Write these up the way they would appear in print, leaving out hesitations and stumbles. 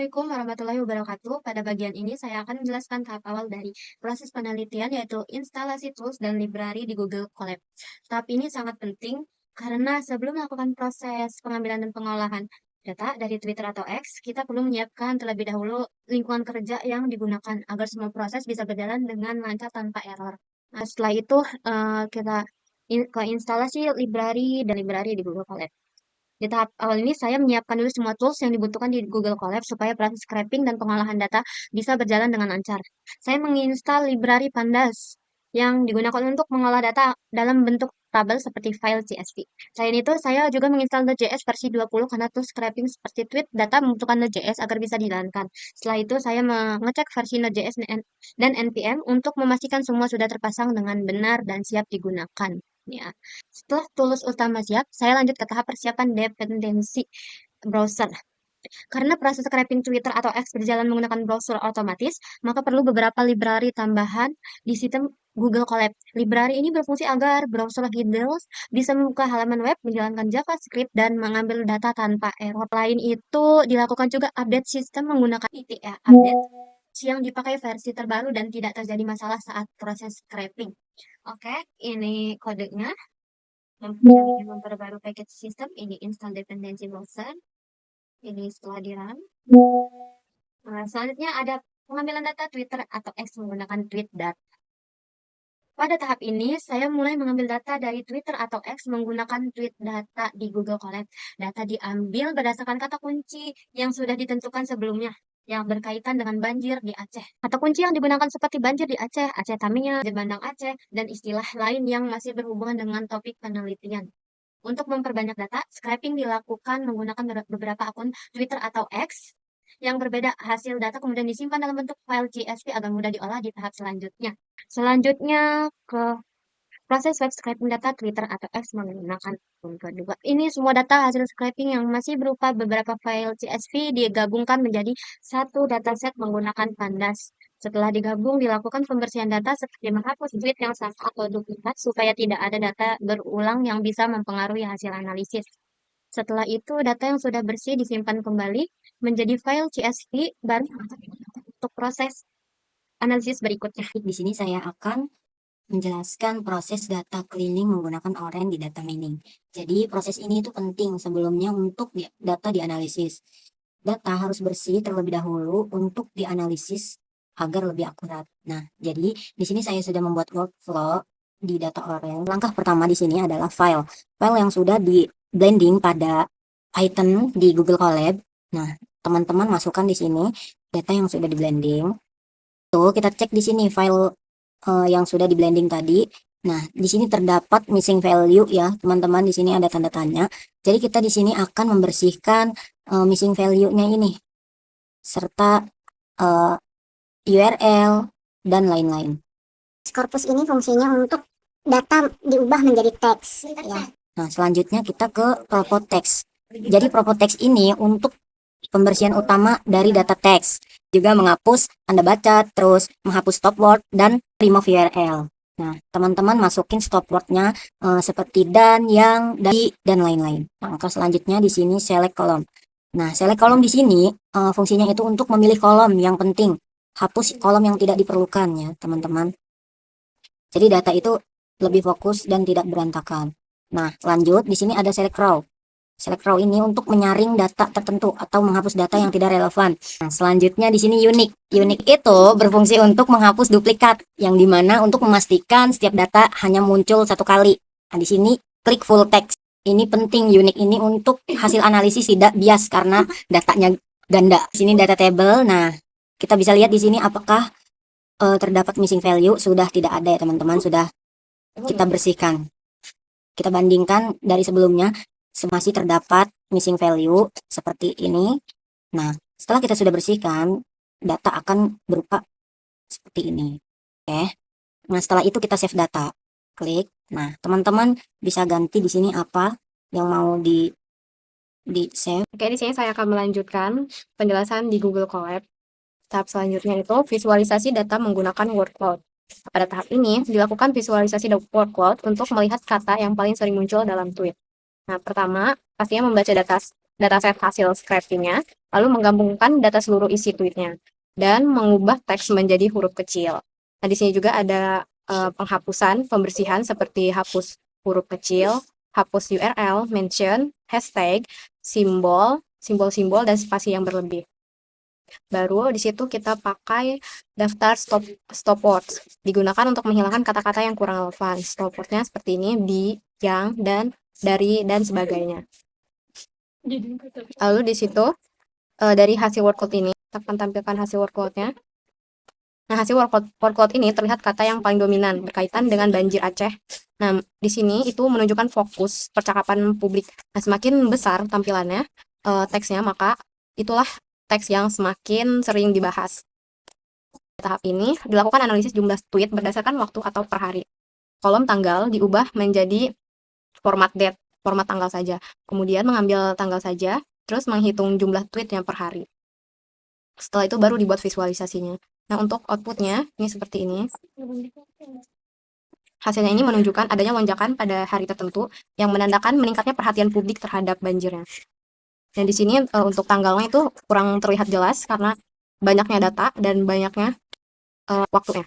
Assalamualaikum warahmatullahi wabarakatuh. Pada bagian ini saya akan menjelaskan tahap awal dari proses penelitian yaitu instalasi tools dan library di Google Colab. Tahap ini sangat penting karena sebelum melakukan proses pengambilan dan pengolahan data dari Twitter atau X, kita perlu menyiapkan terlebih dahulu lingkungan kerja yang digunakan agar semua proses bisa berjalan dengan lancar tanpa error. Nah, setelah itu kita ke instalasi library dan library di Google Colab. Di tahap awal ini saya menyiapkan dulu semua tools yang dibutuhkan di Google Colab supaya proses scraping dan pengolahan data bisa berjalan dengan lancar. Saya menginstal library Pandas yang digunakan untuk mengolah data dalam bentuk tabel seperti file CSV. Selain itu, saya juga menginstal Node.js versi 20 karena tools scraping seperti tweet data membutuhkan Node.js agar bisa dijalankan. Setelah itu, saya mengecek versi Node.js dan NPM untuk memastikan semua sudah terpasang dengan benar dan siap digunakan. Ya. Setelah tools utama siap, saya lanjut ke tahap persiapan dependensi browser. Karena proses scraping Twitter atau X berjalan menggunakan browser otomatis, maka perlu beberapa library tambahan di sistem Google Colab. Library ini berfungsi agar browser Windows bisa membuka halaman web, menjalankan JavaScript, dan mengambil data tanpa error. Selain itu, dilakukan juga update sistem menggunakan ITA update yang dipakai versi terbaru dan tidak terjadi masalah saat proses scraping. Oke, ini kodenya. Yang memperbarui package system, ini install dependency browser. Ini setelah di run. Nah, selanjutnya ada pengambilan data Twitter atau X menggunakan tweet data. Pada tahap ini, saya mulai mengambil data dari Twitter atau X menggunakan tweet data di Google Colab. Data diambil berdasarkan kata kunci yang sudah ditentukan sebelumnya, yang berkaitan dengan banjir di Aceh. Kata kunci yang digunakan seperti banjir di Aceh, Aceh Tamiya, banjir bandang Aceh, dan istilah lain yang masih berhubungan dengan topik penelitian. Untuk memperbanyak data, scraping dilakukan menggunakan beberapa akun Twitter atau X yang berbeda. Hasil data kemudian disimpan dalam bentuk file CSV agar mudah diolah di tahap selanjutnya. Selanjutnya ke proses web scraping data Twitter atau X menggunakan akun kedua. Ini semua data hasil scraping yang masih berupa beberapa file CSV digabungkan menjadi satu dataset menggunakan Pandas. Setelah digabung, dilakukan pembersihan data seperti menghapus tweet yang salah atau duplikat supaya tidak ada data berulang yang bisa mempengaruhi hasil analisis. Setelah itu, data yang sudah bersih disimpan kembali menjadi file CSV baru untuk proses analisis berikutnya. Di sini saya akan menjelaskan proses data cleaning menggunakan Oren di data mining. Jadi proses ini itu penting sebelumnya untuk data dianalisis. Data harus bersih terlebih dahulu untuk dianalisis agar lebih akurat. Nah, jadi di sini saya sudah membuat workflow di data Oren. Langkah pertama di sini adalah file. File yang sudah di blending pada item di Google Colab. Nah, teman-teman masukkan di sini data yang sudah di blending. Tuh, kita cek di sini file yang sudah di blending tadi. Nah, di sini terdapat missing value ya, teman-teman. Di sini ada tanda tanya. Jadi kita di sini akan membersihkan missing value-nya ini serta URL dan lain-lain. Corpus ini fungsinya untuk data diubah menjadi teks ya. Nah, selanjutnya kita ke propot text. Jadi propot text ini untuk pembersihan utama dari data teks, juga menghapus tanda baca, terus menghapus stop word dan remove URL. Nah, teman-teman masukin stop word-nya seperti dan, yang, dari, dan lain-lain. Nah, selanjutnya di sini select column. Nah, select column di sini fungsinya itu untuk memilih kolom yang penting, hapus kolom yang tidak diperlukan ya, teman-teman. Jadi data itu lebih fokus dan tidak berantakan. Nah, lanjut di sini ada select row. Select row ini untuk menyaring data tertentu atau menghapus data yang tidak relevan. Nah, selanjutnya di sini unique. Unique itu berfungsi untuk menghapus duplikat, yang dimana untuk memastikan setiap data hanya muncul satu kali. Nah, di sini klik full text. Ini penting, unique ini untuk hasil analisis tidak bias karena datanya ganda. Di sini data table. Nah, kita bisa lihat di sini apakah terdapat missing value. Sudah tidak ada ya teman-teman, sudah kita bersihkan. Kita bandingkan dari sebelumnya. Masih terdapat missing value seperti ini. Nah, setelah kita sudah bersihkan, data akan berupa seperti ini. Oke. Nah, setelah itu kita save data. Klik. Nah, teman-teman bisa ganti di sini apa yang mau di save. Oke, di sini saya akan melanjutkan penjelasan di Google Colab. Tahap selanjutnya itu visualisasi data menggunakan word cloud. Pada tahap ini dilakukan visualisasi word cloud untuk melihat kata yang paling sering muncul dalam tweet. Nah, pertama, pastinya membaca dataset hasil scraping-nya. lalu menggabungkan data seluruh isi tweetnya, dan mengubah teks menjadi huruf kecil. Nah, di sini juga ada penghapusan, pembersihan seperti hapus huruf kecil, hapus URL, mention, hashtag, simbol-simbol, dan spasi yang berlebih. Baru di situ kita pakai daftar stop words. Digunakan untuk menghilangkan kata-kata yang kurang relevan. Stop words-nya seperti ini, di, yang, dan, dari, dan sebagainya. Lalu di situ dari hasil word cloud ini, kita akan tampilkan hasil word cloud-nya. Nah, hasil word cloud ini terlihat kata yang paling dominan berkaitan dengan banjir Aceh. Nah, di sini itu menunjukkan fokus percakapan publik. Nah, semakin besar tampilannya, teksnya, maka itulah teks yang semakin sering dibahas. Di tahap ini, dilakukan analisis jumlah tweet berdasarkan waktu atau per hari. Kolom tanggal diubah menjadi format date, format tanggal saja. Kemudian mengambil tanggal saja, terus menghitung jumlah tweetnya per hari. Setelah itu baru dibuat visualisasinya. Nah, untuk outputnya, ini seperti ini. Hasilnya ini menunjukkan adanya lonjakan pada hari tertentu yang menandakan meningkatnya perhatian publik terhadap banjirnya. Dan di sini untuk tanggalnya itu kurang terlihat jelas karena banyaknya data dan banyaknya waktunya.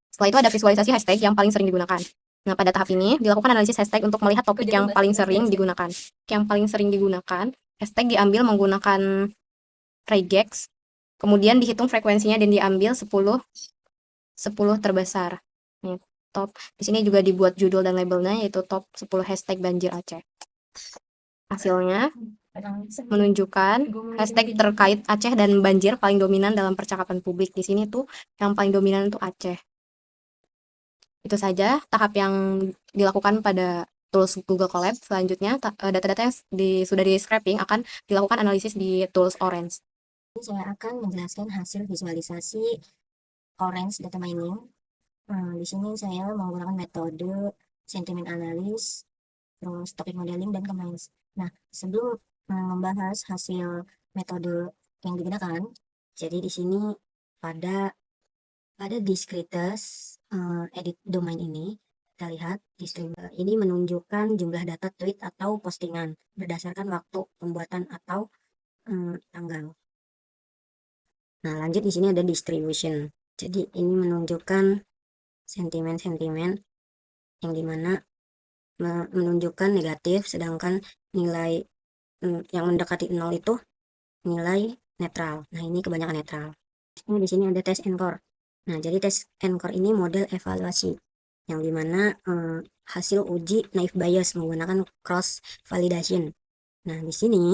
Setelah itu ada visualisasi hashtag yang paling sering digunakan. Nah, pada tahap ini dilakukan analisis hashtag untuk melihat topik yang paling sering digunakan. Yang paling sering digunakan, hashtag diambil menggunakan regex, kemudian dihitung frekuensinya dan diambil 10 terbesar. Nih, top. Di sini juga dibuat judul dan labelnya yaitu top 10 hashtag banjir Aceh. Hasilnya menunjukkan hashtag terkait Aceh dan banjir paling dominan dalam percakapan publik. Di sini tuh yang paling dominan itu Aceh. Itu saja tahap yang dilakukan pada tools Google Colab. Selanjutnya data-data yang sudah di scraping akan dilakukan analisis di tools Orange. Saya akan menjelaskan hasil visualisasi Orange Data Mining. Di sini saya menggunakan metode sentiment analysis, terus topic modeling, dan combines. Nah, sebelum membahas hasil metode yang digunakan, jadi di sini pada discretes edit domain ini, kita lihat ini menunjukkan jumlah data tweet atau postingan berdasarkan waktu pembuatan atau tanggal. Nah, lanjut di sini ada distribution. Jadi ini menunjukkan sentimen-sentimen yang dimana menunjukkan negatif, sedangkan nilai yang mendekati 0 itu nilai netral. Nah, ini kebanyakan netral. Ini di sini ada test encore. Nah, jadi tes encore ini model evaluasi yang dimana hasil uji naive Bayes menggunakan cross validation. Nah, di sini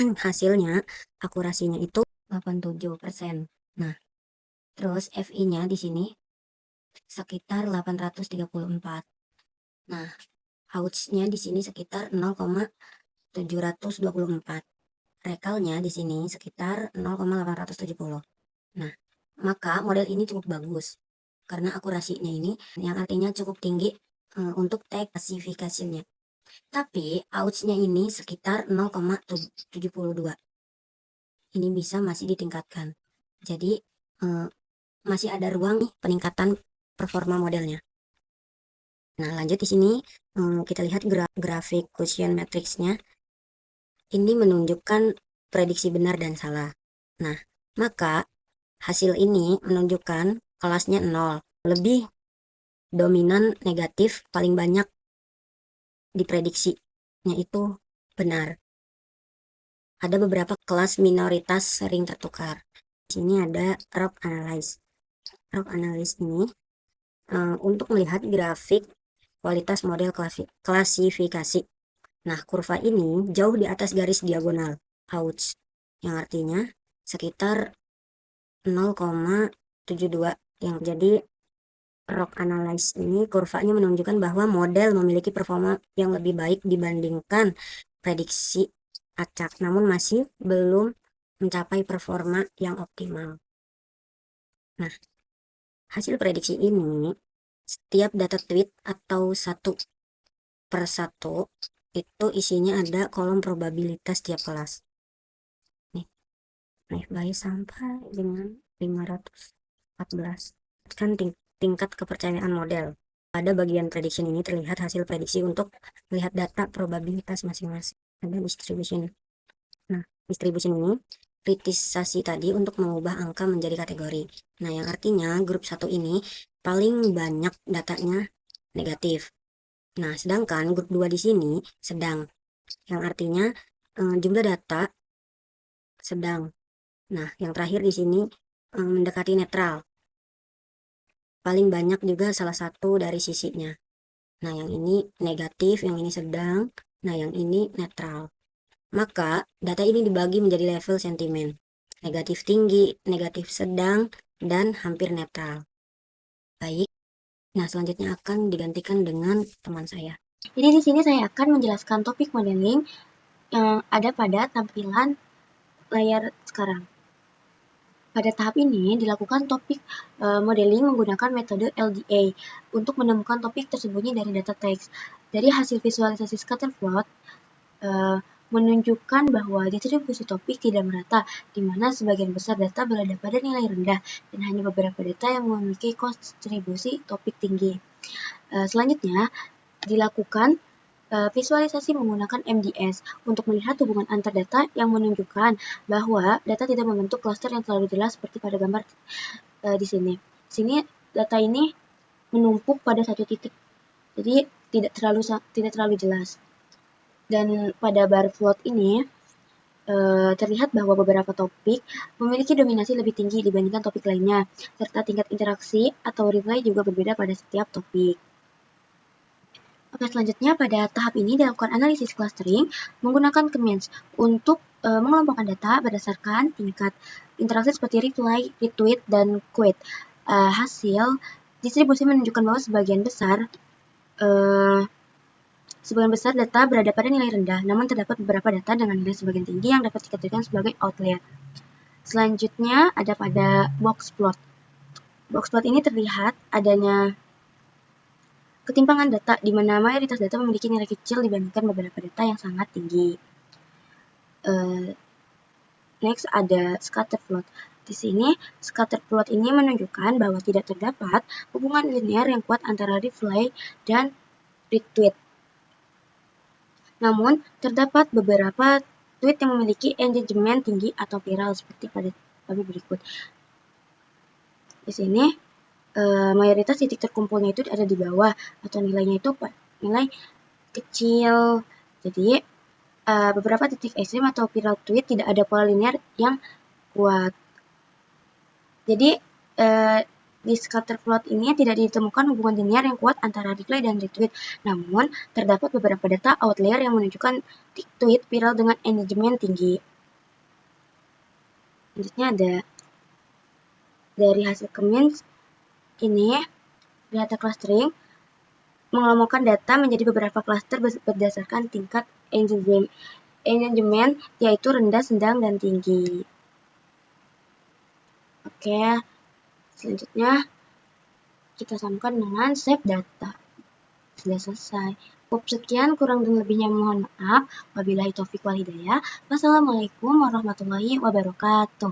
hasilnya akurasinya itu 87%. Nah, terus FI-nya di sini sekitar 834. Nah, ouch-nya di sini sekitar 0,724. Rekalnya di sini sekitar 0,870. Nah, maka model ini cukup bagus karena akurasinya ini yang artinya cukup tinggi untuk tag klasifikasinya. Tapi ouch-nya ini sekitar 0,72. Ini bisa masih ditingkatkan. Jadi masih ada ruang peningkatan performa modelnya. Nah, lanjut di sini kita lihat grafik Gaussian matrix-nya. Ini menunjukkan prediksi benar dan salah. Nah, maka hasil ini menunjukkan kelasnya 0. Lebih dominan negatif, paling banyak diprediksinya itu benar. Ada beberapa kelas minoritas sering tertukar. Di sini ada rock analyze. Rock analyze ini untuk melihat grafik kualitas model klasifikasi. Nah, kurva ini jauh di atas garis diagonal, ouch, yang artinya sekitar 0,72. Yang jadi rock analyze ini kurvanya menunjukkan bahwa model memiliki performa yang lebih baik dibandingkan prediksi acak, namun masih belum mencapai performa yang optimal. Nah, hasil prediksi ini setiap data tweet atau satu per satu itu isinya ada kolom probabilitas tiap kelas. Nih, naik Bayes sampai dengan 514. Kan tingkat kepercayaan model. Pada bagian prediction ini terlihat hasil prediksi untuk melihat data probabilitas masing-masing. Ada distribution. Nah, distribution ini, kritisasi tadi untuk mengubah angka menjadi kategori. Nah, yang artinya grup 1 ini paling banyak datanya negatif. Nah, sedangkan grup 2 di sini sedang, yang artinya jumlah data sedang. Nah, yang terakhir di sini mendekati netral. Paling banyak juga salah satu dari sisinya. Nah, yang ini negatif, yang ini sedang, nah yang ini netral. Maka, data ini dibagi menjadi level sentimen. Negatif tinggi, negatif sedang, dan hampir netral. Baik, nah selanjutnya akan digantikan dengan teman saya. Jadi di sini saya akan menjelaskan topik modeling yang ada pada tampilan layar sekarang. Pada tahap ini dilakukan topik modeling menggunakan metode LDA untuk menemukan topik tersembunyi dari data teks. Dari hasil visualisasi scatterplot menunjukkan bahwa distribusi topik tidak merata, di mana sebagian besar data berada pada nilai rendah dan hanya beberapa data yang memiliki kontribusi topik tinggi. Selanjutnya dilakukan visualisasi menggunakan MDS untuk melihat hubungan antar data yang menunjukkan bahwa data tidak membentuk klaster yang terlalu jelas seperti pada gambar di sini. Di sini data ini menumpuk pada satu titik, jadi tidak terlalu jelas. Dan pada bar plot ini terlihat bahwa beberapa topik memiliki dominasi lebih tinggi dibandingkan topik lainnya, serta tingkat interaksi atau reply juga berbeda pada setiap topik. Oke, selanjutnya pada tahap ini dilakukan analisis clustering menggunakan commands untuk mengelompokkan data berdasarkan tingkat interaksi seperti reply, retweet, dan quote. Hasil distribusi menunjukkan bahwa sebagian besar data berada pada nilai rendah, namun terdapat beberapa data dengan nilai sebagian tinggi yang dapat dikategorikan sebagai outlier. Selanjutnya ada pada box plot. Box plot ini terlihat adanya ketimpangan data di mana mayoritas data memiliki nilai kecil dibandingkan beberapa data yang sangat tinggi. Next ada scatter plot. Di sini scatter plot ini menunjukkan bahwa tidak terdapat hubungan linear yang kuat antara reply dan retweet. Namun terdapat beberapa tweet yang memiliki engagement tinggi atau viral seperti pada berikut. Di sini mayoritas titik terkumpulnya itu ada di bawah atau nilainya itu nilai kecil. Jadi beberapa titik ekstrim atau viral tweet tidak ada pola linear yang kuat. Jadi di scatter plot ini tidak ditemukan hubungan linear yang kuat antara reply dan retweet. Namun terdapat beberapa data outlier yang menunjukkan tweet viral dengan engagement tinggi. Selanjutnya ada dari hasil comments ini data clustering mengelompokkan data menjadi beberapa cluster berdasarkan tingkat engagement, yaitu rendah, sedang, dan tinggi. Oke, selanjutnya kita sambungkan dengan save data. Sudah selesai. Sekian, kurang dan lebihnya mohon maaf. Wabillahi taufiq wal hidayah. Wassalamualaikum warahmatullahi wabarakatuh.